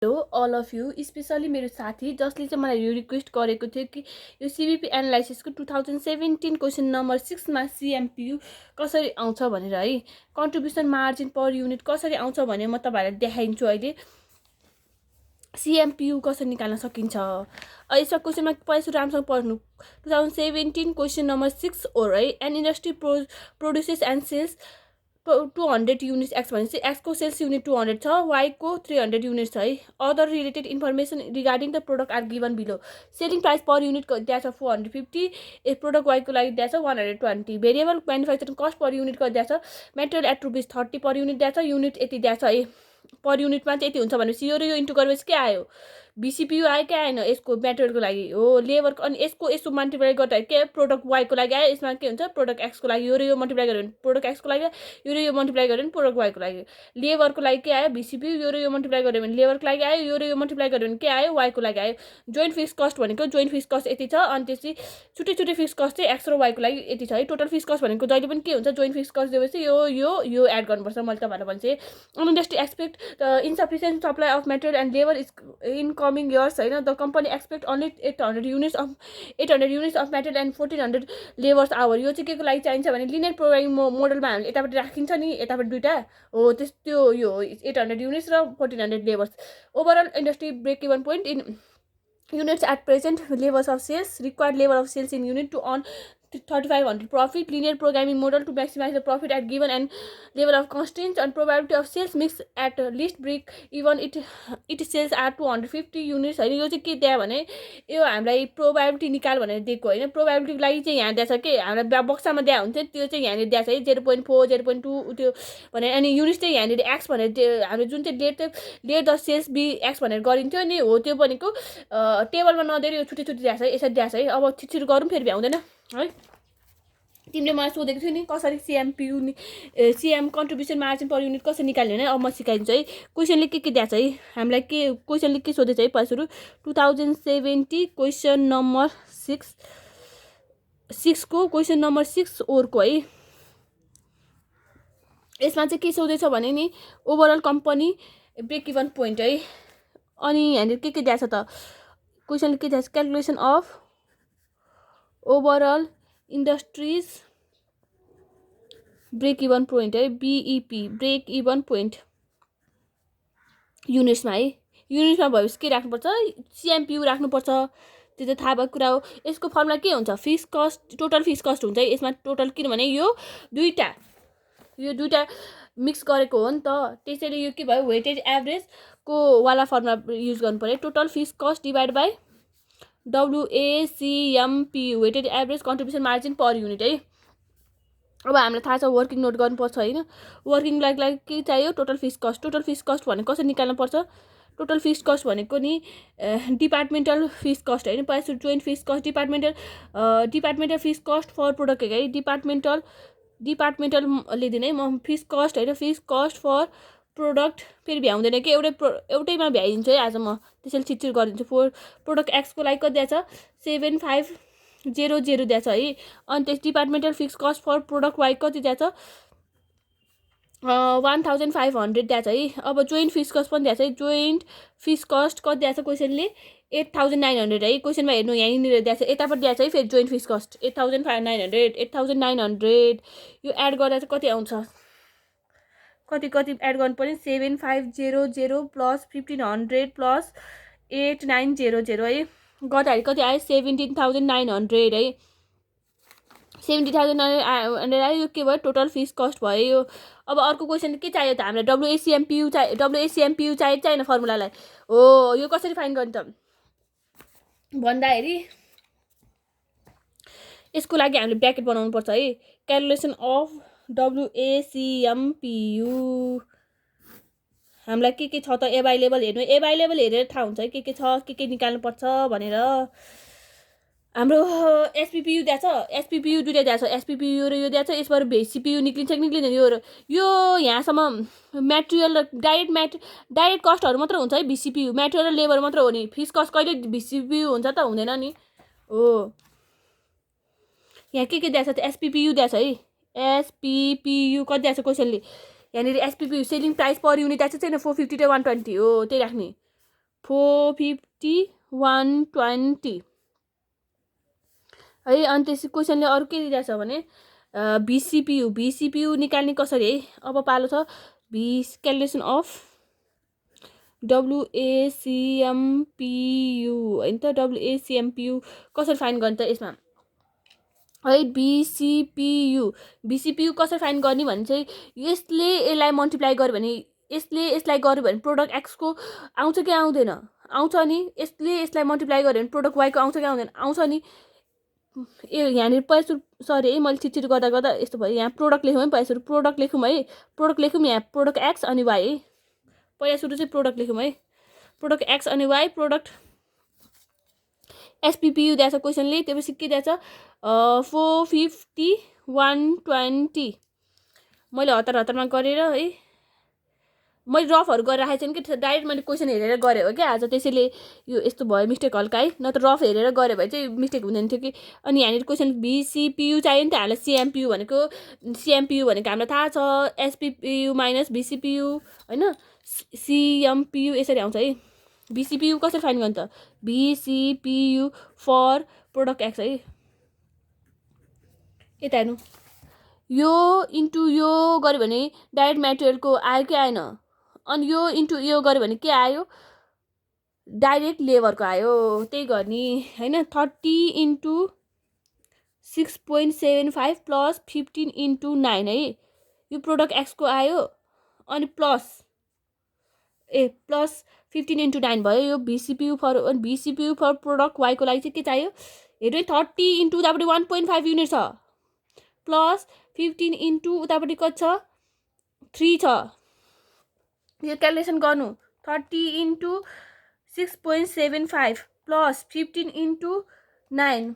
Hello all of you, especially मेरो साथी जसले चाहिँ मलाई यो रिक्वेस्ट गरेको थियो कि यो सिबिपी एनालाइसिसको 2017 क्वेसन नम्बर 6मा सिएमपियु कसरी आउँछ भनेर है, कन्ट्रिब्युसन मार्जिन पर युनिट कसरी आउँछ भने म तपाईँहरूलाई देखाइन्छु। अहिले सिएमपियु कसरी निकाल्न सकिन्छ यसमा क्वेसनमा पहिला राम्रोसँग पढ्नु। 2017 क्वेसन नम्बर 6 ओर है, an industry produces and sells 200 units X भनेपछि एक्सको सेल्स युनिट 200 छ, वाईको 300 युनिट छ है। Other related information regarding the product are given below. Selling price per युनिटको दिया छ 450, प्रोडक्ट वाईको लागि दिया छ 120। भेरिएबल म्यानुफ्याक्चरिङ कस्ट पर युनिटको दिया छ मेटेरियल एट ₹30 पर युनिट दिया छ, युनिट यति दिया छ है। पर युनिटमा चाहिँ यति हुन्छ भनेपछि यो र यो इन्टु गरेपछि के आयो, बीसीपीयू आयो क्या आएन, यसको मेटेरियलको लागि हो लेबरको, अनि यसको मल्टिप्लाई गर्दा के प्रोडक्ट वाईको लागि आयो, यसमा के हुन्छ प्रोडक्ट एक्सको लागि यो र यो मल्टिप्लाई गर्यो भने प्रोडक्ट एक्सको लागि, यो र यो मल्टिप्लाई गर्यो भने प्रोडक्ट वाईको लागि। लेबरको लागि के आयो बीसीपीयू, यो र यो मल्टिप्लाई गर्यो भने लेबरको लागि आयो, यो र यो मल्टिप्लाई गर्यो भने के आयो वाईको लागि आयो। जोइन्ट फिक्स कस्ट भनेको जोइन्ट फिक्स कस्ट यति छ, अनि त्यसपछि छुट्टै छुट्टै फिक्स कस्ट चाहिँ एक्स र वाईको लागि यति छ है। टोटल फिक्स कस्ट भनेको जहिले पनि के हुन्छ, जोइन्ट फिक्स कस्ट दिएपछि यो एड गर्नुपर्छ। मैले तपाईँलाई भन्छेँ industry expect insufficient supply of material and labour is in coming years होइन। The company expect only 800 units of material and 1400 labours hour. यो चाहिँ के को लागि चाहिन्छ भने लिनियर प्रोग्रामिङ मोडलमा हामीले यतापट्टि राखिन्छ नि, यतापट्टि दुइटा हो त्यो यो 800 युनिट्स र 1400 labours. Overall industry break even point in units at present, levels of sales, required level of sales in unit to earn 3500 profit, linear programming model to maximize the profit at given and level of constraints, and probability of sales mix at least break even it sales at 250 units होइन। यो चाहिँ के दियो भने यो हामीलाई probability निकाल भनेर दिएको होइन। प्रोबेबिलिटीको लागि चाहिँ यहाँ दिएको छ कि हामीलाई बक्सामा दिएको हुन्छ त्यो चाहिँ यहाँनिर दिएको छ है 0.4 0.2 त्यो भने, अनि युनिट चाहिँ यहाँनिर एक्स भनेर हाम्रो जुन चाहिँ let the sales be X भनेर गरिन्थ्यो नि हो, त्यो भनेको टेबलमा नदिएर यो छुट्टी छुट्टी दिएको छ है, यसरी दिएको छ है। अब छिटो गरौँ फेरि भ्याउँदैन है। तिमीले मलाई सोधेको थियो नि कसरी CM contribution margin per unit कसरी निकाल्ने होइन, अब म सिकाइदिन्छु है। क्वेसनले के दिएको छ है हामीलाई, के क्वेसनले के सोधेको छ है पहिला सुरु 2070 क्वेसन नम्बर 6 को क्वेसन नम्बर 6 ओरको है। यसमा चाहिँ के सोधेछ भने नि overall company break even point है, अनि यहाँनिर के दिएको छ त क्वेसनले के दिएको छ, calculation of overall industries break even point है, बीईपी ब्रेक इभन पोइन्ट युनिट्समा है। युनिट्समा भएपछि के राख्नुपर्छ, सिएमपियु राख्नुपर्छ, त्यो चाहिँ थाहा भएको कुरा हो। यसको फर्मुला के हुन्छ, fix cost total fixed cost हुन्छ है यसमा टोटल, किनभने यो दुईटा मिक्स गरेको हो नि त, त्यसैले यो के भयो वेटेज एभरेजको वाला फर्मुला युज गर्नु पर्यो। Total fixed cost divide by WACMPU weighted average contribution margin per unit है। अब हामीलाई थाहा छ वर्किङ नोट गर्नुपर्छ होइन। वर्किङ लागि के चाहियो, total fixed cost. Total fixed cost भनेको कसरी निकाल्नुपर्छ, टोटल फिक्स कस्ट भनेको नि डिपार्टमेन्टल फिक्स कस्ट होइन, पहिला joint fixed cost departmental fixed cost for product है, डिपार्टमेन्टलले दिने है म फिक्स कस्ट होइन, फिक्स कस्ट फर प्रोडक्ट फेरि भ्याउँदैन कि एउटैमा भ्याइदिन्छु है आज म, त्यसैले छिटो गरिदिन्छु। प्रोडक्ट एक्सको लागि कति दिएको छ 7500 दिएको छ है, अनि त्यस departmental fixed cost for product y कति दिएको छ 1500 दिएको छ है। अब जोइन्ट फिक्स कस्ट पनि दिएको छ है, जोइन्ट फिक्स कस्ट कति दिएको छ क्वेसनले 8900 है। क्वेसनमा हेर्नु यहीँनिर दिएको छ, यतापट्टि दिएको छ है फेरि जोइन्ट फिक्स कस्ट 8900 यो एड गर्दा चाहिँ कति आउँछ, कति एड गर्नु पर्ने 7500 प्लस 1500 प्लस 8900 है, गर्दाखेरि कति आयो 17900 है। 17900 आयो, यो के भयो टोटल फिक्स कस्ट भयो यो। अब अर्को क्वेसन के चाहियो त हामीलाई, WACMPU चाहियो छैन फर्मुलालाई हो। यो कसरी फाइन्ड गर्ने त भन्दाखेरि यसको लागि हामीले ब्र्याकेट बनाउनु पर्छ है। क्यालकुलेसन अफ WACMPU हामीलाई के छ त एभाइलेबल हेर्नु, एभाइलेबल हेरेर थाहा हुन्छ है के छ, के निकाल्नुपर्छ भनेर। हाम्रो एसपिपियु दिएको छ, एसपिपियु दुइटा दिएको छ, एसपिपियु र यो दिएको छ, यसबाट सिपियु निक्लिन्छ कि निक्लिँदैन यो यहाँसम्म मेटेरियल र डाइरेक्ट कस्टहरू मात्र हुन्छ है बीसीपीयु, मेटेरियल र लेबर मात्र हो नि, फिक्स कस्ट कहिले बीसीपीयु हुन्छ त हुँदैन नि हो। यहाँ के दिएको छ त एसपिपियु दिएको छ है, एसपिपियु कति दिएको छ क्वेसनले, यहाँनिर एसपिपियु सेलिङ प्राइस पर युनिट दिएको छैन 450 र 120 हो, त्यही राख्ने 450 120 है। अनि त्यसै क्वेसनले अरू के दिइरहेछ भने भिसिपियु निकाल्ने कसरी है। अब पालो छ क्यालकुलेसन अफ WACMPU होइन त। WACMPU कसरी फाइन्ड गर्ने त यसमा है। भिसिपियु कसरी फाइन्ड गर्ने भने चाहिँ यसले यसलाई मल्टिप्लाई गर्यो भने यसले यसलाई गर्यो भने प्रोडक्ट एक्सको आउँछ कि आउँदैन, आउँछ नि। यसले यसलाई मल्टिप्लाई गर्यो भने प्रोडक्ट वाईको आउँछ कि आउँदैन, आउँछ नि। यहाँनिर पहिला सरी है मैले छिटो गर्दा गर्दा यस्तो भयो। यहाँ प्रोडक्ट लेखौँ है, पहिला सुरु प्रोडक्ट लेखौँ है। प्रोडक्ट लेखौँ यहाँ प्रोडक्ट एक्स अनि वाई है। पहिला सुरु चाहिँ प्रोडक्ट लेखौँ है। प्रोडक्ट एक्स अनि वाई प्रोडक्ट एसपिपियु दिएछ क्वेसनले। त्यसपछि के दिएछ 450 120 मैले हतारमा गरेर है मैले रफहरू गरेर राखेको छैन कि डाइरेक्ट मैले क्वेसन हेरेर गरेँ हो क्या आज। त्यसैले यो यस्तो भयो मिस्टेक हल्का है। नत्र रफ हेरेर गऱ्यो भने चाहिँ मिस्टेक हुँदैन थियो कि। अनि यहाँनिर क्वेसन भिसिपियु चाहियो नि त हामीलाई। सिएमपियु भनेको हामीलाई थाहा छ एसपिपियु माइनस भिसिपियु होइन। सिएमपियु यसरी आउँछ है। भिसिपियु कसरी फाइन्ड गर्ने त भिसिपियु फर प्रोडक्ट एक्स है। यता हेर्नु यो इन्टु यो गऱ्यो भने डाइरेक्ट मेटेरियलको आयो कि आएन। अनि यो इन्टु यो गऱ्यो भने के आयो डाइरेक्ट लेबरको आयो। त्यही गर्ने होइन। 30 इन्टु 6.75 प्लस 15 इन्टु 9 है। यो प्रोडक्ट एक्सको आयो अनि प्लस 15 इन्टु 9 भयो। यो भिसिपियु फर प्रोडक्ट वाईको लागि चाहिँ के चाहियो हेर्नु 30 इन्टु उतापट्टि 1.5 युनिट छ प्लस 15 इन्टु उतापट्टि कति छ 3 छ। यो क्यालकुलेसन गर्नु 30 इन्टु 6.75 प्लस 15 इन्टु 9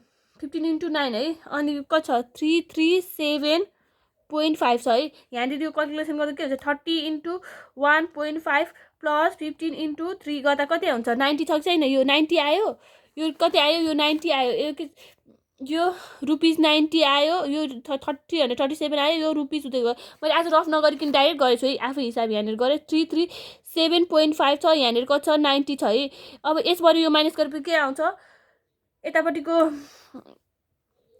है। अनि कति छ 337.5 छ है। यहाँनिर यो क्यालकुलेसन गर्दा के हुन्छ 30 इन्टु 1.5 प्लस 15 इन्टु 3 गर्दा कति हुन्छ 90 छ कि छैन। यो 90 आयो। यो कति आयो यो 90 आयो। यो रुपिस 90 आयो। यो 337 आयो। यो रुपिस उतै गयो। मैले आज रफ नगरिकन डाइरेक्ट गरेको छु है। आफै हिसाब यहाँनिर गरेँ 337.5 छ। यहाँनिर कति छ 90 छ है। अब यसबाट यो माइनस गरेपछि के आउँछ यतापट्टिको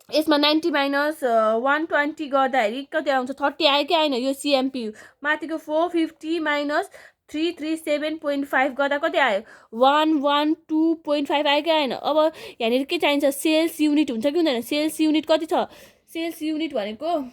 यसमा 90 माइनस 120 गर्दाखेरि कति आउँछ 30 आयो कि आएन। यो सिएमपियु माथिको 450 माइनस 337.5 गर्दा कति आयो 112.5 आयो कि आएन। अब यहाँनिर के चाहिन्छ सेल्स युनिट हुन्छ कि हुँदैन। सेल्स युनिट कति छ सेल्स युनिट भनेको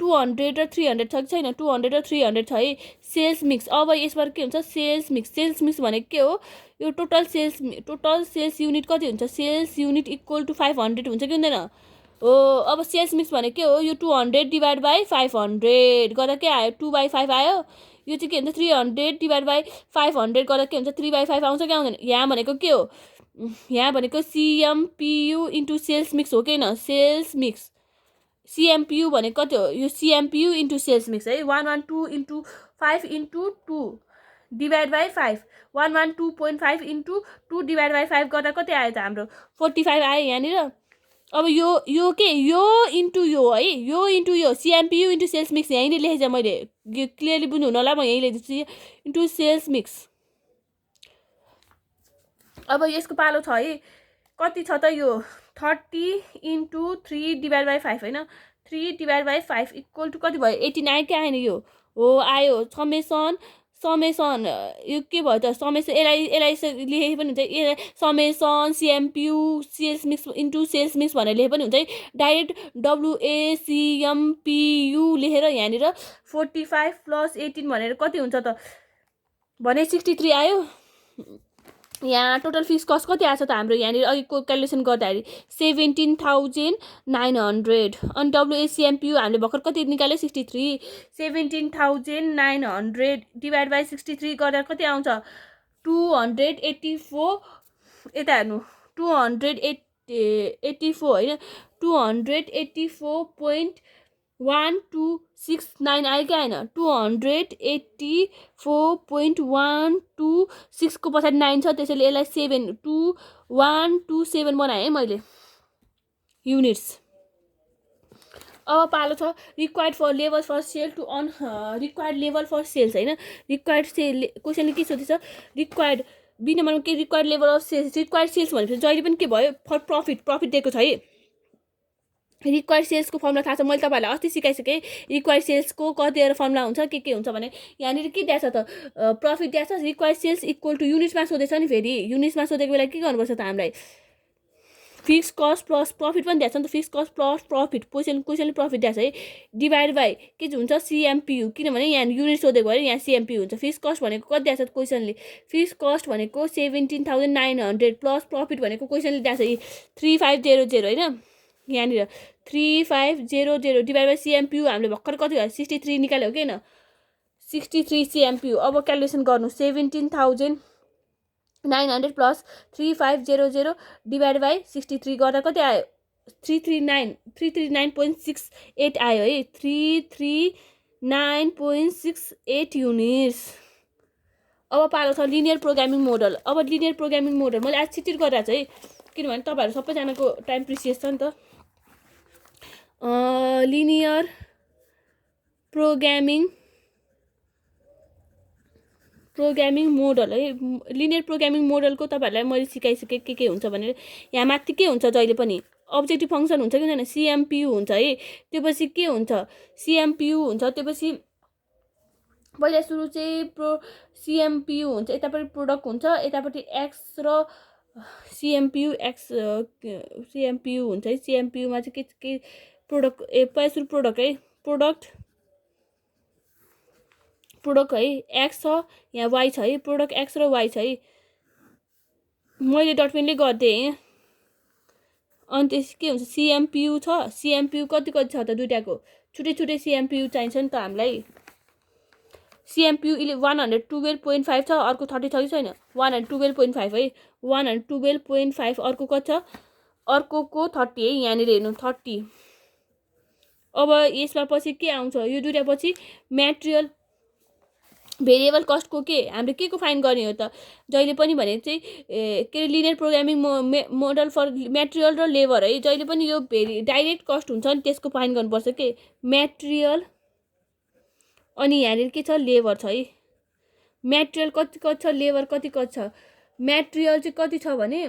200 र 300 छ कि छैन 200 र 300 छ है। सेल्स मिक्स अब यसबाट के हुन्छ सेल्स मिक्स भनेको के हो यो टोटल सेल्स युनिट कति हुन्छ सेल्स युनिट इक्वल टु 500 हुन्छ कि हुँदैन हो। अब सेल्स मिक्स भनेको के हो यो 200 डिभाइड बाई 500 गर्दा के आयो 2/5 आयो। यो चाहिँ के हुन्छ 300 डिभाइड बाई 500 गर्दा के हुन्छ 3/5 आउँछ कि आउँदैन। यहाँ भनेको के हो यहाँ भनेको सिएमपियु इन्टु सेल्स मिक्स हो कि होइन सेल्स मिक्स। सिएमपियु भनेको कति हो यो सिएमपियु इन्टु सेल्स मिक्स है 112 into 5 into 2 divide by 5 112.5 into 2 divide by 5 गर्दा कति आयो त हाम्रो 45 आयो यहाँनिर। अब यो के यो इन्टु यो है यो इन्टु यो सिएमपियु इन्टु सेल्स मिक्स यहीँ लेखेको छ मैले क्लियरली बुझ्नु हुन होला। म यहीँ लेख्दैछु इन्टु सेल्स मिक्स। अब यसको पालो छ है कति छ त यो 30 इन्टु 3 डिभाइड बाई 5 होइन 3 डिभाइड बाई 5 इक्वल टु कति भयो 18 आयो कि आएन। यो हो आयो समेसन यो के भयो त समेसन यसलाई लेखे पनि हुन्छ यसलाई summation CMPU sales mix into sales mix भनेर लेखे पनि हुन्छ है। डाइरेक्ट WACMPU लेखेर यहाँनिर 45 प्लस 18 भनेर कति हुन्छ त भने 63 आयो। यहाँ टोटल फिक्स कस्ट कति आएको छ त हाम्रो यहाँनिर अघिको क्यालकुलेसन गर्दाखेरि 17,900 अनि WACMPU हामीले भर्खर कति निकाल्यो 63 17,900 डिभाइड बाई 63 गर्दा कति आउँछ 284 यता हेर्नु 284 होइन 284.1269 आयो कि आएन 284.126 को पछाडि 9 छ त्यसैले यसलाई 7127 बनाएँ है मैले युनिट्स। अब पालो छ required for level for sale to on required level for sales होइन रिक्वायर्ड सेल क्वेसनले के सोधेछ रिक्वायर्ड बी नम्बरमा के required level of sales required sales भनेपछि जहिले पनि के भयो फर प्रफिट दिएको छ है रिक्वायर्ड सेल्सको फर्मुला थाहा छ मैले तपाईँहरूलाई अस्ति सिकाइसकेँ रिक्वायर्ड सेल्सको कतिवटा फर्मुला हुन्छ के हुन्छ भने यहाँनिर के दिएको छ त प्रफिट दिएको छ रिक्वायर्ड सेल्स इक्वल टु युनिट्समा सोधेछ नि फेरि युनिट्समा सोधेको बेला के गर्नुपर्छ त हामीलाई फिक्स कस्ट प्लस प्रफिट पनि दिएको छ नि त फिक्स कस्ट प्लस प्रफिट क्वेसनले प्रफिट दिएको छ है डिभाइड बाई के हुन्छ सिएमपियु किनभने यहाँ युनिट सोधेको भएर यहाँ सिएमपियु हुन्छ फिक्स कस्ट भनेको कति दिएको छ क्वेसनले फिक्स कस्ट भनेको 17,900 प्लस प्रफिट भनेको क्वेसनले दिएको छ 3500 होइन यहाँनिर 3500 डिभाइड बाई सिएमपियु हामीले भर्खर कति भयो 63 निकाल्यो कि होइन 63 सिएमपियु अब क्यालकुलेसन गर्नु 17,900 प्लस 3500 डिभाइड बाई 63 गर्दा कति आयो 339.68 आयो है 339.68 युनिट्स अब पालो छ लिनियर प्रोग्रामिङ मोडल अब लिनियर प्रोग्रामिङ मोडल मैले आज छिटिट गरिरहेको छु है किनभने तपाईँहरू सबैजनाको टाइम प्रिसियस छ नि त लिनियर प्रोग्रामिङ मोडल है लिनियर प्रोग्रामिङ मोडलको तपाईँहरूलाई मैले सिकाइसकेँ के हुन्छ भनेर यहाँ माथि के हुन्छ जहिले पनि अब्जेक्टिभ फङ्सन हुन्छ कि हुँदैन सिएमपियु हुन्छ है त्योपछि के हुन्छ सिएमपियु हुन्छ त्योपछि पहिला सुरु चाहिँ सिएमपियु हुन्छ यतापट्टि प्रोडक्ट हुन्छ यतापट्टि एक्स र सिएमपियु हुन्छ है सिएमपियुमा चाहिँ के प्रोडक्ट पहिला सुरु प्रोडक्ट है प्रोडक्ट है एक्स छ यहाँ वाइ छ है प्रोडक्ट एक्स र वाइ छ है मैले डट पेनले गरिदिएँ अनि त्यस के हुन्छ सिएमपियु छ सिएमपियु कति छ त दुइटाको छुट्टै सिएमपियु चाहिन्छ नि त हामीलाई सिएमपियु 112.5 छ अर्को 30 छ कि छैन 112.5 है 112.5 अर्को कति छ अर्कोको 30 है यहाँनिर हेर्नु 30 अब यसमा पछि के आउँछ यो दुइटा पछि म्याटेरियल भेरिएबल कस्टको के हामीले के को फाइन गर्ने हो त जहिले पनि भने चाहिँ के linear programming model for material र लेबर है जहिले पनि यो डाइरेक्ट कस्ट हुन्छ नि त्यसको फाइन गर्नुपर्छ के म्याटेरियल अनि यहाँनिर के छ लेबर छ है म्याटेरियल कति छ लेबर कति छ म्याटेरियल चाहिँ कति छ भने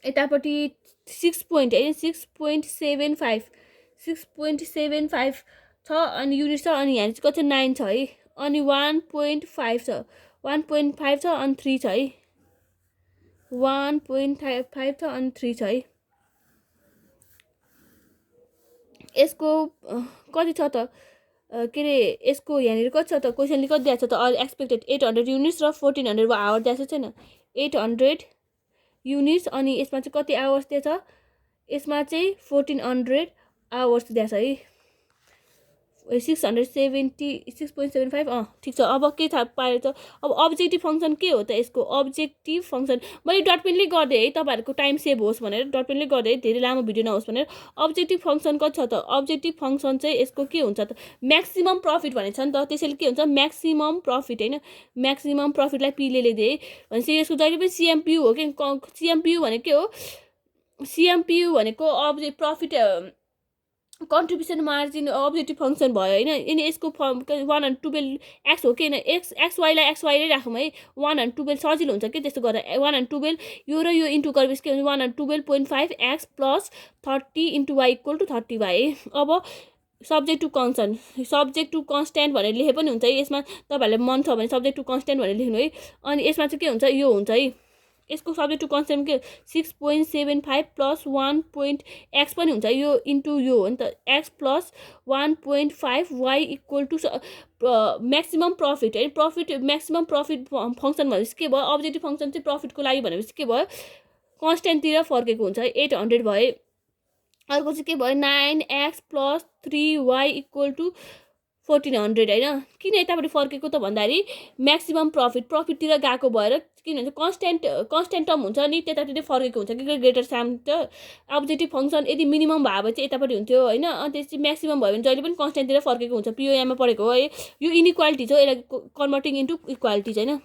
यतापट्टि 6.75 छ अनि युनिट छ अनि यहाँ चाहिँ कति 9 छ है अनि 1.5 छ 1.5 छ अनि 3 छ है 1.5 छ अनि 3 छ है यसको कति छ त के रे यसको यहाँनिर कति छ त क्वेसनले कति दिएको छ त एक्सपेक्टेड 800 युनिट्स र 1400 आवर दिएको छैन 800 युनिट्स अनि यसमा चाहिँ कति आवर्स दिएको छ यसमा चाहिँ 1400 आवर्स दिएको छ है 676.75 ठिक छ अब के थाहा पायो त अब अब्जेक्टिभ फङ्सन के हो त यसको अब्जेक्टिभ फङ्सन मैले डट पेनले गरिदिएँ है तपाईँहरूको टाइम सेभ होस् भनेर डट पेनले गरिदिएँ धेरै लामो भिडियो नहोस् भनेर अब्जेक्टिभ फङ्सन कति छ त अब्जेक्टिभ फङ्सन चाहिँ यसको के हुन्छ त म्याक्सिमम प्रफिट भनेको छ नि त त्यसैले के हुन्छ म्याक्सिमम प्रफिट होइन म्याक्सिमम प्रफिटलाई पीले दिए भनेपछि यसको जहिले पनि सिएमपियु हो कि सिएमपियु भनेको के हो सिएमपियु भनेको object profit contribution margin objective function भयो होइन अनि यसको 112 एक्स हो कि होइन एक्सवाईलाई एक्सवाईले राखौँ है 112 सजिलो हुन्छ कि त्यस्तो गर्दा 112 यो र यो इन्टु गरेपछि के हुन्छ 112.5 x plus 30 into y equal to 30 y अब सब्जेक्ट टु कन्स्ट्यान्ट भनेर लेखे पनि हुन्छ है यसमा तपाईँहरूले मन छ भने सब्जेक्ट टु कन्स्ट्यान्ट भनेर लेख्नु है अनि यसमा चाहिँ के हुन्छ यो हुन्छ है यसको सब्जेक्ट टु कन्स्ट्यान्ट के 6.75 प्लस 1.x पनि हुन्छ यो इन्टु यो हो नि त x plus 1.5 y equal to maximum profit है प्रफिट म्याक्सिमम प्रफिट फङ्सन भनेपछि के भयो अब्जेक्टिभ फङ्सन चाहिँ प्रफिटको लागि भनेपछि के भयो कन्स्ट्यान्टतिर फर्केको हुन्छ 800 भयो अर्को चाहिँ के भयो 9x plus 3y equal to 1400 होइन किन यतापट्टि फर्केको त भन्दाखेरि म्याक्सिमम प्रफिटतिर गएको भएर किनभने कन्स्ट्यान्ट टर्म हुन्छ नि त्यतापट्टि फर्केको हुन्छ कि ग्रेटर साम त अब्जेक्टिभ फङ्सन यदि मिनिमम भयो भने चाहिँ यतापट्टि हुन्थ्यो होइन अनि त्यसपछि म्याक्सिमम भयो भने जहिले पनि कन्स्ट्यान्टतिर फर्केको हुन्छ पिओएममा पढेको हो है यो इनइक्वालिटी हो यसलाई कन्भर्टिङ इन्टु इक्वालिटिज होइन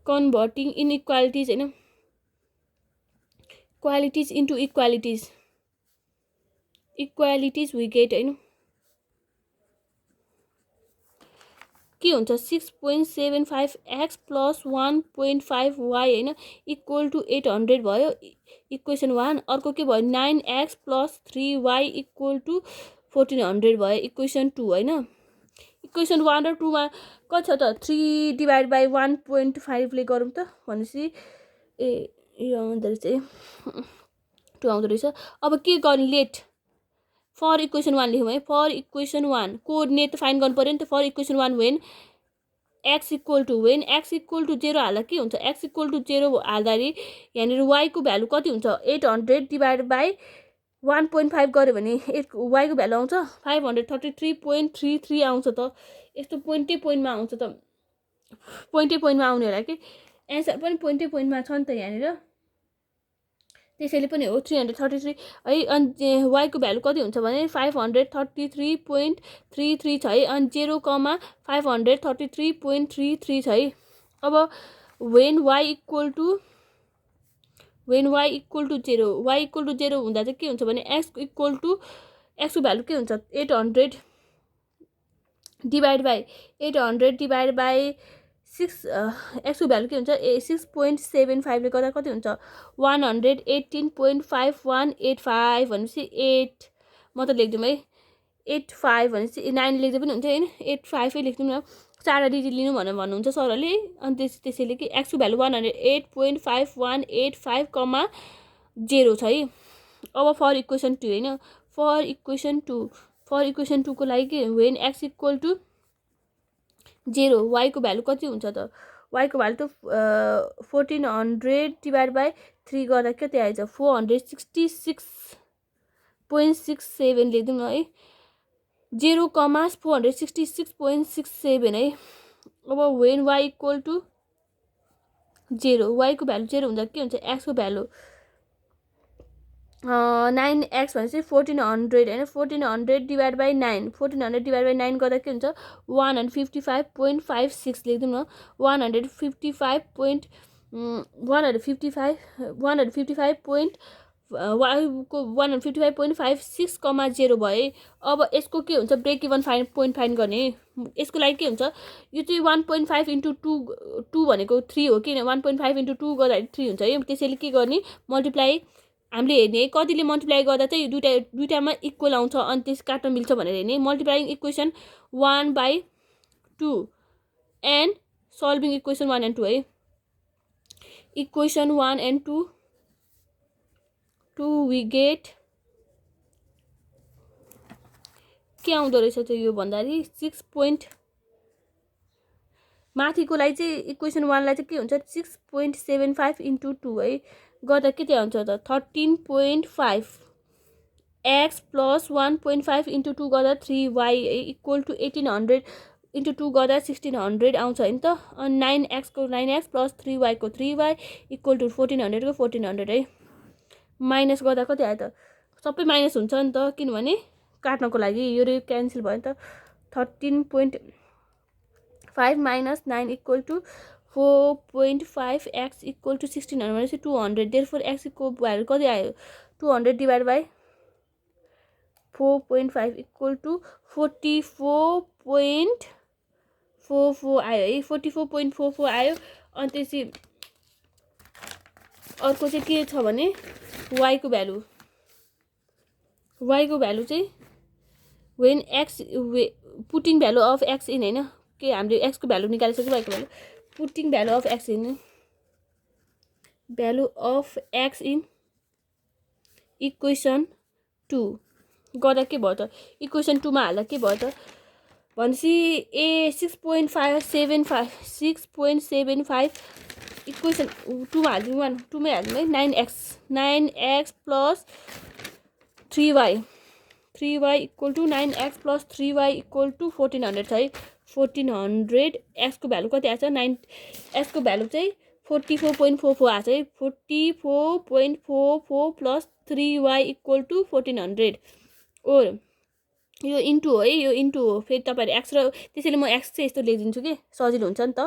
कन्भर्टिङ इनइक्वालिटिज होइन क्वालिटिज इन्टु इक्वालिटिज इक्वालिटिज वी गेट हैन के हुन्छ 6.75x + 1.5y हैन इक्वल टु 800 भयो इक्वेसन 1 अर्को के भयो 9x + 3y इक्वल टु 1400 भयो इक्वेसन 2 हैन इक्वेसन 1 र 2 मा कति छ त 3 डिभाइड बाइ 1.5 ले गरौँ त भनेपछि यो आउँदो रहेछ 2 आउँदो रहेछ अब के गर्ने लेट फर इक्वेसन 1 लेखौँ है फर इक्वेसन 1 कोअर्डिनेट फाइन्ड गर्नु पर्यो नि त for equation 1 when x equal to 0 हाल्दा के हुन्छ x इक्वल टु 0 हाल्दाखेरि यहाँनिर y को भ्यालु कति हुन्छ 800 डिभाइड बाइ 1.5 गर्यो भने y को भ्यालु आउँछ 533.33 आउँछ त यस्तो पोइन्टमा आउँछ त पोइन्टमा आउने होला कि एन्सर पनि पोइन्टमा छ नि त यहाँनिर त्यसैले पनि हो 333 है अनि y को भ्यालु कति हुन्छ भने 533.33 छ है अनि 0, 533.33 छ है अब when y इक्वल टु 0 हुँदा चाहिँ के हुन्छ भने x इक्वल टु x को भ्यालु के हुन्छ 800 डिभाइड बाइ 6 x को भ्यालु के हुन्छ 6.75 ले गर्दा कति हुन्छ 118.5185 भनेपछि 8 म त लेख्दिउँ है 85 भनेपछि 9 लेख्दै पनि हुन्छ हैन 85 नै लेख्दिउँ न 4 डिजिट लिनु भनेर भन्नुहुन्छ सरले अनि त्यसैले कि x को भ्यालु 108.5185, 0 छ है अब फर इक्वेसन 2 हैन फर इक्वेसन 2 को लागि के when x equal to 0 y को भ्यालु कति हुन्छ त y को भ्यालु त 1400 डिभाइड बाइ 3 गर्दा कति आएछ 466.67 लेख्दिउँ न है 0, 466.67 है अब when y equal to 0 y को भ्यालु 0 हुँदा के हुन्छ x को भ्यालु 9x भनेपछि 1400 हैन 1400 डिभाइड बाइ 9 गर्दा के हुन्छ 155.56 लेख्दिउँ न 155.56, 0 भए अब यसको के हुन्छ ब्रेक इभन पोइन्ट फाइन्ड गर्ने यसको लागि के हुन्छ यो चाहिँ 1.5 इन्टु 2 भनेको 3 हो किन 1.5 इन्टु 2 गर्दा 3 हुन्छ है त्यसैले के गर्ने मल्टिप्लाई हामीले हेर्ने कतिले मल्टिप्लाई गर्दा चाहिँ दुईटामा इक्वल आउँछ अनि त्यस काट्न मिल्छ भनेर हेर्ने multiplying equation 1/2 and solving equation 1 and 2 है इक्वेसन 1 and 2 we get के आउँदो रहेछ त यो भन्दाखेरि 6. माथिको लागि चाहिँ इक्वेसन 1 लाई चाहिँ के हुन्छ 6.75 इन्टु 2 है गर्दा के आउँछ त 13.5 x + 1.5 इन्टु 2 गर्दा 3y इक्वल टु 1800 इन्टु 2 गर्दा 1600 आउँछ हैन त अनि 9x को 9x + 3y को 3y इक्वल टु 1400 को 1400 है माइनस गर्दा कति आयो त सबै माइनस हुन्छ नि त किनभने काट्नको लागि यो क्यान्सल भयो नि त 13.5 - 9 equal to 4.5 x equal to 1600 भनेपछि 200 देयरफोर x को भ्यालु कति आयो 200 डिभाइड बाइ 4.5 इक्वल टु 44.44 आयो है 44.44 आयो अनि त्यसै अर्को चाहिँ के छ भने y को भ्यालु चाहिँ when x putting value of x in हैन के हामीले x को भ्यालु निकालिसक्यो y को value putting value of x in equation 2 गर्दा के भयो त इक्वेसन 2 मा हाल्दा के भयो त भनेपछि 6.75 इक्वेसन 2 मा हाल्दिउँ 2 मै हाल्दिउँ है 9x + 3y equal to 9x + 3y equal to 1400 छ है 1400 x को भ्यालु कति आछ 9 x को भ्यालु चाहिँ 44.44 आछ है 44.44 + 3y इक्वल टु 1400 और यो इन्टु हो है यो इन्टु हो फेरि तपाईहरु x र त्यसैले म x चाहिँ यस्तो लेखिदिन्छु के सजिलो हुन्छ नि त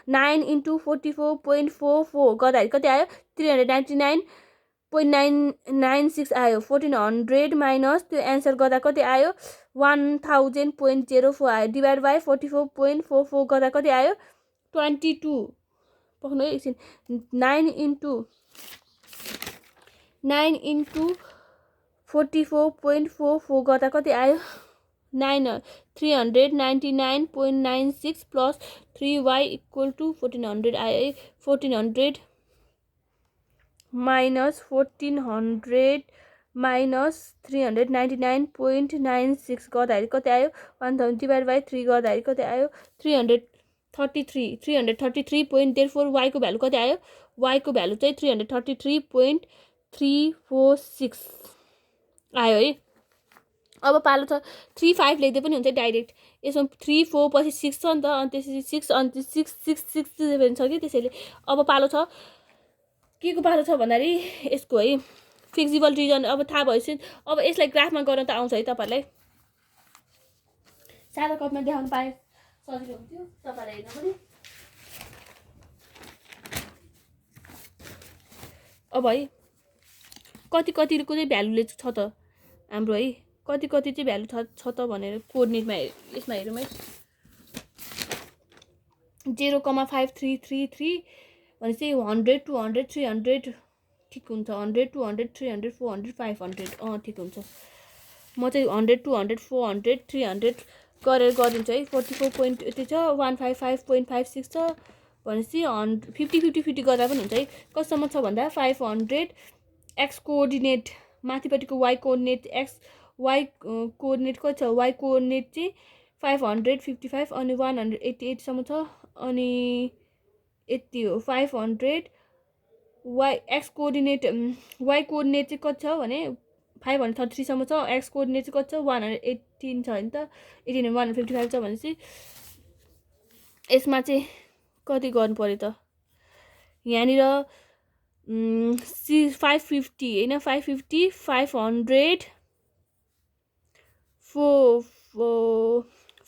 9 * 44.44 गर्दाखेरि कति आयो 399 0.996 आयो 1400 माइनस त्यो एन्सर गर्दा कति आयो 1000.04 आयो डिभाइड बाई 44.44 गर्दा कति आयो 22 पक्नु है एकछिन 9 इन्टु 44.44 गर्दा कति आयो 399.96 प्लस 3y इक्वल टु 1400 आयो है 1400 माइनस 1400 माइनस 399.96 गर्दाखेरि कति आयो 1000 डिभाइड बाई 3 गर्दाखेरि कति आयो 333.04 y को भ्यालु कति आयो y को भ्यालु चाहिँ 333.346 आयो है अब पालो छ 35 लेख्दै पनि हुन्छ डाइरेक्ट यसमा 3 4 पछि 6 छ नि त अनि त्यसपछि 6 अनि 6 6 6 7 छ कि त्यसैले अब पालो छ के को पालो छ भन्दाखेरि यसको है फ्लेक्सिबल रिजन अब थाहा भएपछि अब यसलाई ग्राफमा गर्न त आउँछ है तपाईहरुलाई सादा कपमा देखाउन पाए सजिलो हुन्थ्यो तपाईहरुलाई हेर्न पनि अब है कति को चाहिँ भ्यालुले छ त हाम्रो है कति चाहिँ भ्यालु छ त भनेर कोअर्डिनेटमा यसमा हेरौँ है 0,5333 भनेपछि 100 200 300 ठिक हुन्छ 100 200 300 400 500 ठिक हुन्छ म चाहिँ 100 200 400 300 गरेर गरिदिन्छु है 44 पोइन्ट यति छ 155.56 छ भनेपछि 50 50 50 गर्दा पनि हुन्छ है कतिसम्म छ भन्दा 500 एक्स कोअर्डिनेट माथिपट्टिको y coordinate x y coordinate कति छ y कोअर्डिनेट चाहिँ 555 अनि 188 सम्म छ अनि यति हो 500 y x coordinate y coordinate चाहिँ कति छ भने 533 सम्म छ x कोअर्डिनेट चाहिँ कति छ 118 छ नि त 18 155 छ भनेपछि यसमा चाहिँ कति गर्नु पर्यो त यहाँनिर 550 हैन 550 500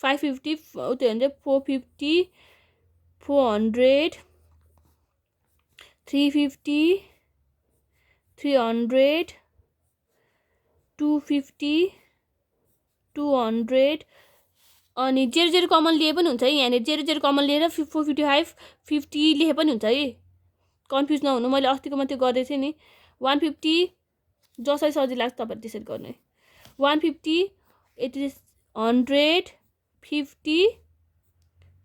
550 त्यो हुन्छ 450 400 350 300 250 200 अनि 00 कमन लिए पनि हुन्छ है यहाँनिर 00 कमन लिएर 455 50 लेखे पनि हुन्छ है कन्फ्युज नहुनु मैले अस्तिकोमा त्यो गर्दै थिएँ नि 150 जसरी सजिलो लाग्छ तपाईहरु त्यसरी गर्नु है 150 it is 150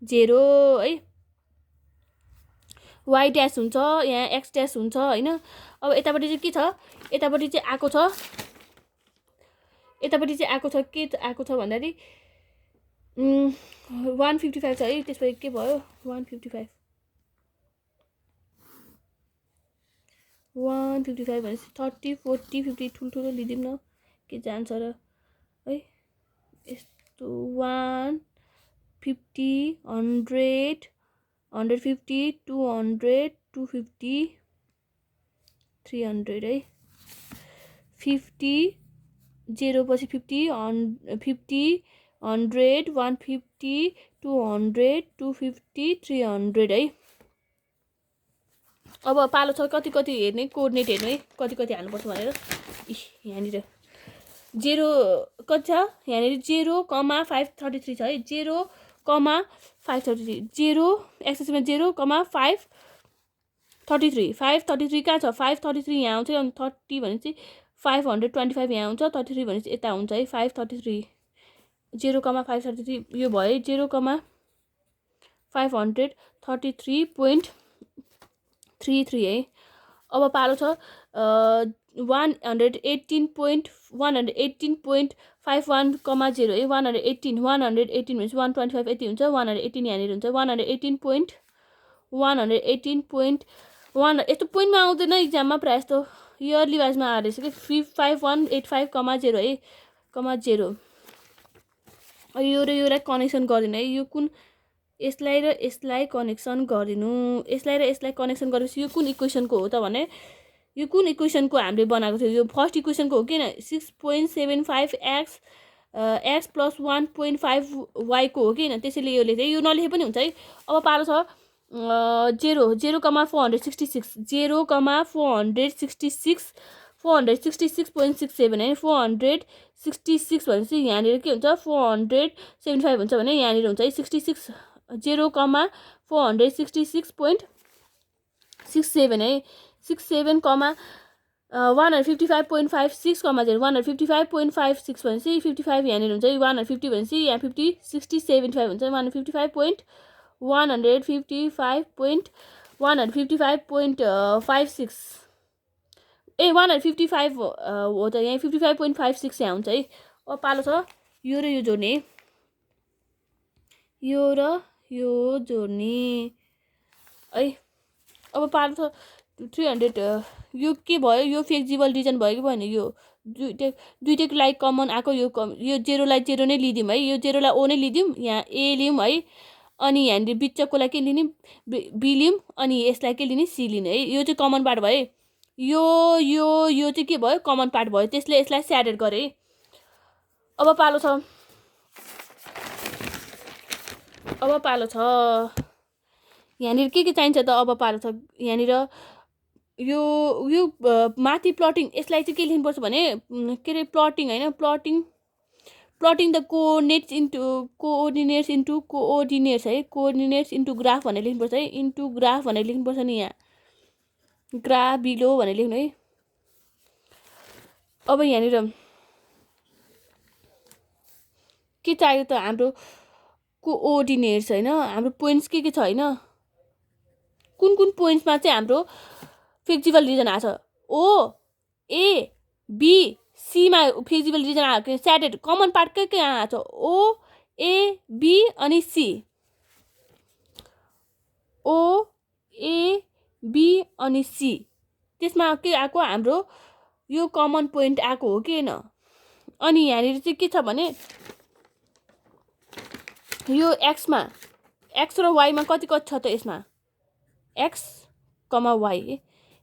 0 है y ड्यास हुन्छ यहाँ x ड्यास हुन्छ हैन अब यतापट्टि चाहिँ के छ यतापट्टि चाहिँ आको छ यतापट्टि चाहिँ आको छ के आको छ भन्दाखेरि 155 छ है त्यसपछि के भयो 155 भनेपछि 30 40 50 ठुल्ठुलो लिदिम न के जान्छ र है यस्तो 150 100 150 200 250 300 है 50 0 पछि 50 50 100 150 200 250 300 है अब पालो छ कति हेर्ने कोअर्डिनेट हेर्नु है कति हाल्नुपर्छ भनेर यहाँनिर 0 कति छ यहाँनिर 0,533 छ है 0,533 0 एक्सेसमा 0,533 533 कहाँ छ 533 यहाँ आउँछ अनि 30 भनेपछि 525 यहाँ आउँछ 33 भनेपछि यता हुन्छ है 533 0,533 यो भयो 0,533.33 है अब पालो छ 118.51,0 है 118 भनेपछि 125 यति हुन्छ 118 यहाँनिर हुन्छ 118.1 यस्तो पोइन्टमा आउँदैन इक्जाममा प्रायः जस्तो इयरली वाइजमा आएर रहेछ कि 5185,0 है 0 यो र योलाई कनेक्सन गरिदिनु है यो कुन यसलाई र यसलाई कनेक्सन गरिदिनु यसलाई र यसलाई कनेक्सन गरेपछि यो कुन इक्वेसनको हो त भने यो कुन इक्वेसनको हामीले बनाएको थियो यो फर्स्ट इक्वेसनको हो किन 6.75 x x + 1.5 y को हो किन त्यसैले यो लेख्दै यो नलेखे पनि हुन्छ है अब पालो छ 0,466 0,466 466.67 है 466 भनेपछि यहाँनिर के हुन्छ 475 हुन्छ भने यहाँनिर हुन्छ है 66 0,466.67 है 67, 155.56, 155.56 भनेपछि 55 यहाँनिर हुन्छ 150 भनेपछि यहाँ 50 60 75 हुन्छ 155.155.56 ए 155 हो त यहाँ 55.56 यहाँ हुन्छ है अब पालो छ यो र यो जोड्ने है अब पालो छ 300 यो के भयो यो फ्लेक्सिबल रिजन भयो कि भएन यो दुईटैको लागि कमन आएको यो जेरोलाई जेरो नै लिदिउँ है यो जेरोलाई ओ नै लिदिउँ यहाँ ए लिउँ है अनि यहाँनिर बिचकोलाई के लिने बी लिउँ अनि यसलाई के लिने सी लिने है यो चाहिँ कमन पार्ट भयो यो चाहिँ के भयो कमन पार्ट भयो त्यसले यसलाई स्याडेड गरे अब पालो छ यहाँनिर के चाहिन्छ त अब पालो छ यहाँनिर यो माथि प्लटिङ यसलाई चाहिँ के लेख्नुपर्छ भने के अरे प्लटिङ होइन plotting the coordinates into coordinates है कोअर्डिनेट्स इन्टु ग्राफ भनेर लेख्नुपर्छ है इन्टु ग्राफ भनेर लेख्नुपर्छ नि यहाँ ग्राफ बिलो भनेर लेख्नु है अब यहाँनिर के चाहियो त हाम्रो कोअर्डिनेट्स होइन हाम्रो पोइन्ट्स के छ होइन कुन पोइन्ट्समा चाहिँ हाम्रो फ्लेक्सिबल रिजन आछ ओ ए बी सी मा फ्लेक्सिबल रिजन आएको स्याडेड कमन पार्ट के आछ ओ ए बी अनि सी ओ ए बी अनि सी त्यसमा के आएको हाम्रो यो कमन पोइन्ट आएको हो कि हैन अनि यहाँनिर चाहिँ के छ भने यो एक्स र वाइ मा कति छ त यसमा एक्स कमा वाइ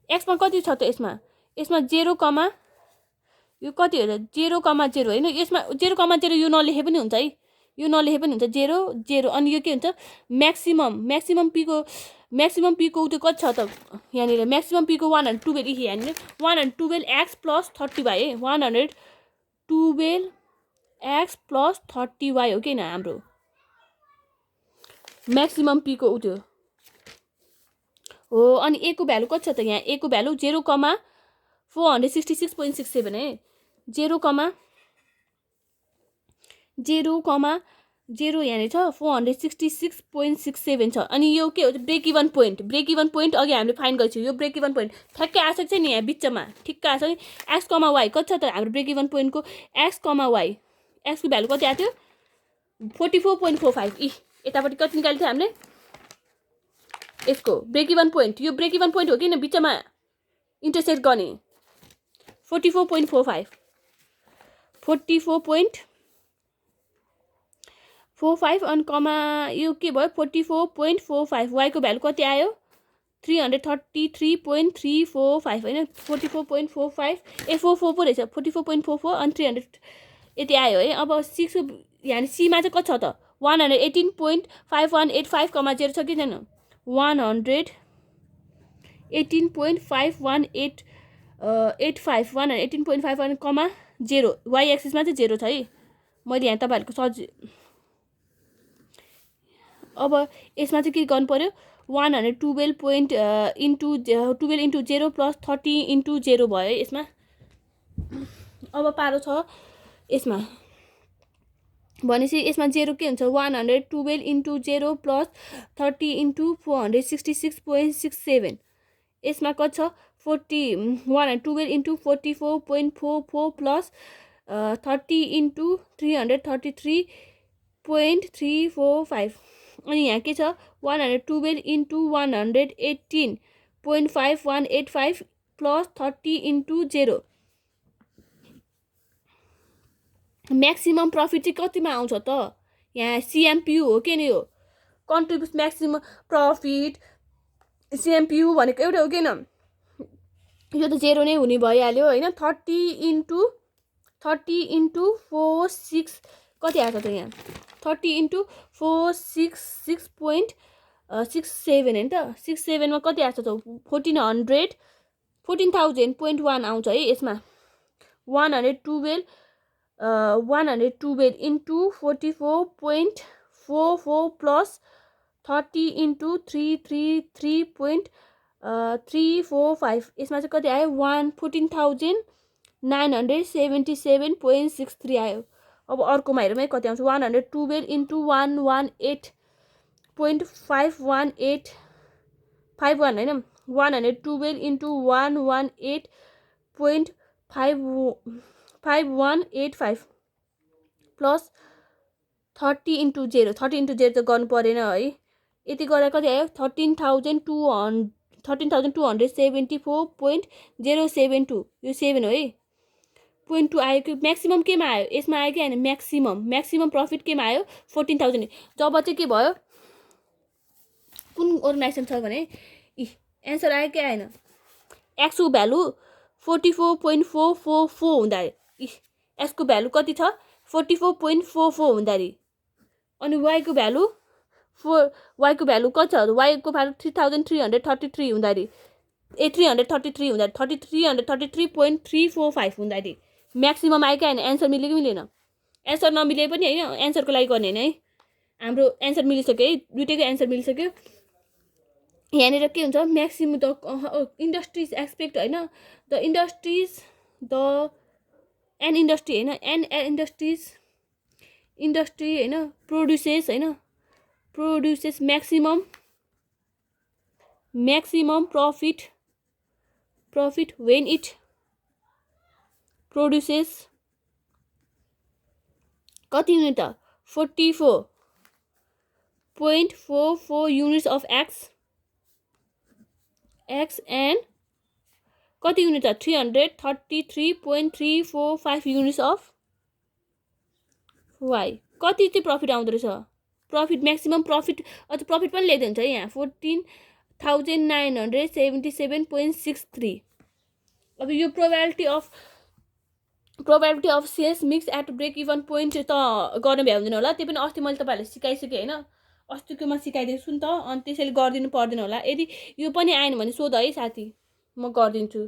एक्समा कति छ त यसमा 0, यो कति हो त 0,0 होइन यसमा 0,0 यो नलेखे पनि हुन्छ है यो नलेखे पनि हुन्छ 0 अनि यो के हुन्छ म्याक्सिमम पीको त्यो कति छ त यहाँनिर म्याक्सिमम पीको 112 यहाँनिर 112x + 30y है 112x + 30y हो कि हैन हाम्रो म्याक्सिमम पीको त्यो हो अनि ए को भ्यालु कति छ त यहाँ ए को भ्यालु 0,466.67 है 0,0 यहाँनिर छ 466.67 छ अनि यो के हो ब्रेक इभन पोइन्ट अघि हामीले फाइन्ड गरिसक्यो यो ब्रेक इभन पोइन्ट ठ्याक्कै आसक्छ नि यहाँ बिचमा ठिक्क आछ नि x, y कति छ त हाम्रो brake even पोइन्टको x, y x को भ्यालु कति आथ्यो 44.45 यतापट्टि कति निकाल्थ्यो हामीले यसको ब्रेक इभन पोइन्ट यो ब्रेक इभन पोइन्ट हो कि न बिचमा इन्टरसेक्ट गर्ने 44.45 अनि कमा यो के भयो 44.45 y को भ्यालु कति आयो 333.345 हैन 44.45 44 पो रहेछ 44.44 अनि 300 यति आयो है अब 6 यहाँ सी मा चाहिँ कति छ त 118.5185, 0 छ कि छैन 118.5185 118.51, 0 y एक्सिसमा चाहिँ 0 छ है मैले यहाँ तपाईहरुको अब यसमा चाहिँ के गर्नु पर्यो 112 इन्टु 0 + 30 इन्टु 0 भयो यसमा अब पारो छ यसमा भनेपछि यसमा 0 के हुन्छ 112 इन्टु 0 + 30 इन्टु 466.67 यसमा कति छ 112 इन्टु 44.44 प्लस 30 इन्टु 333.345 अनि यहाँ के छ 112 into 118.5185 plus 30 into 0 maximum profit चाहिँ कतिमा आउँछ त यहाँ सीएमपीयू हो के नि यो कन्ट्रिब्युट म्याक्सिमम प्रफिट सीएमपीयू भनेको एउटै हो के न यो त 0 नै हुने भइहाल्यो हैन 30 इन्टु 46 कति आछ त यहाँ 30 इन्टु 466 67 हैन त 67 मा कति आछ त 14,000.1 आउँछ है यसमा 112 into 44.44 plus 30 into 333.345 यसमा चाहिँ कति आयो 14,977.63 आयो। अब अर्कोमा हेरौँ है कति आउँछ 112 into 118.51851 हैन 112 into 118.5185 प्लस 30 into 0 30 into 0 त गर्नु परेन है यति गर्दा कति आयो 13,274.072 यो 7 हो है 0.2 आयो कि म्याक्सिमम केमा आयो यसमा आयो कि हैन म्याक्सिमम प्रफिट केमा आयो 14,000 जब चाहिँ के भयो कुन अर्गनाइजेसन छ भने एन्सर आयो कि आएन x को भ्यालु 44.444 हुँदा x को भ्यालु कति छ 44.44 हुँदा अनि y को भ्यालु y को भ्यालु कति छ y को भ्यालु 3333 हुँदा 333 हुँदा 333.345 हुँदा म्याक्सिमम आयो कि हैन एन्सर मिल्यो कि मिलेन एन्सर नमिले पनि हैन एन्सरको लागि गर्ने हैन है हाम्रो एन्सर मिलिसक्यो है दुईटैको एन्सर मिलिसक्यो यहाँनिर के हुन्छ म्याक्सिमम द इन्डस्ट्रिज एक्सपेक्ट हैन the industries the an industry हैन एन इन्डस्ट्री हैन produces maximum profit when it produces कति युनिट त 44.44 units of x and कति युनिट त 333.345 units of y कति चाहिँ प्रफिट आउँदो रहेछ प्रफिट म्याक्सिमम प्रफिट अझ प्रफिट पनि लेख्दै हुन्छ है यहाँ 14,977.63 अब यो probability of sales mix at break even point त गर्न भ्याउँदैन होला त्यो पनि अस्ति मैले तपाईहरुलाई सिकाइसकेँ हैन अस्तिकोमा सिकाइदिएको छु नि त अनि त्यसैले गर्दिनु पर्दैन होला यदि यो पनि आएन भने सोध है साथी म गर्दिन्छु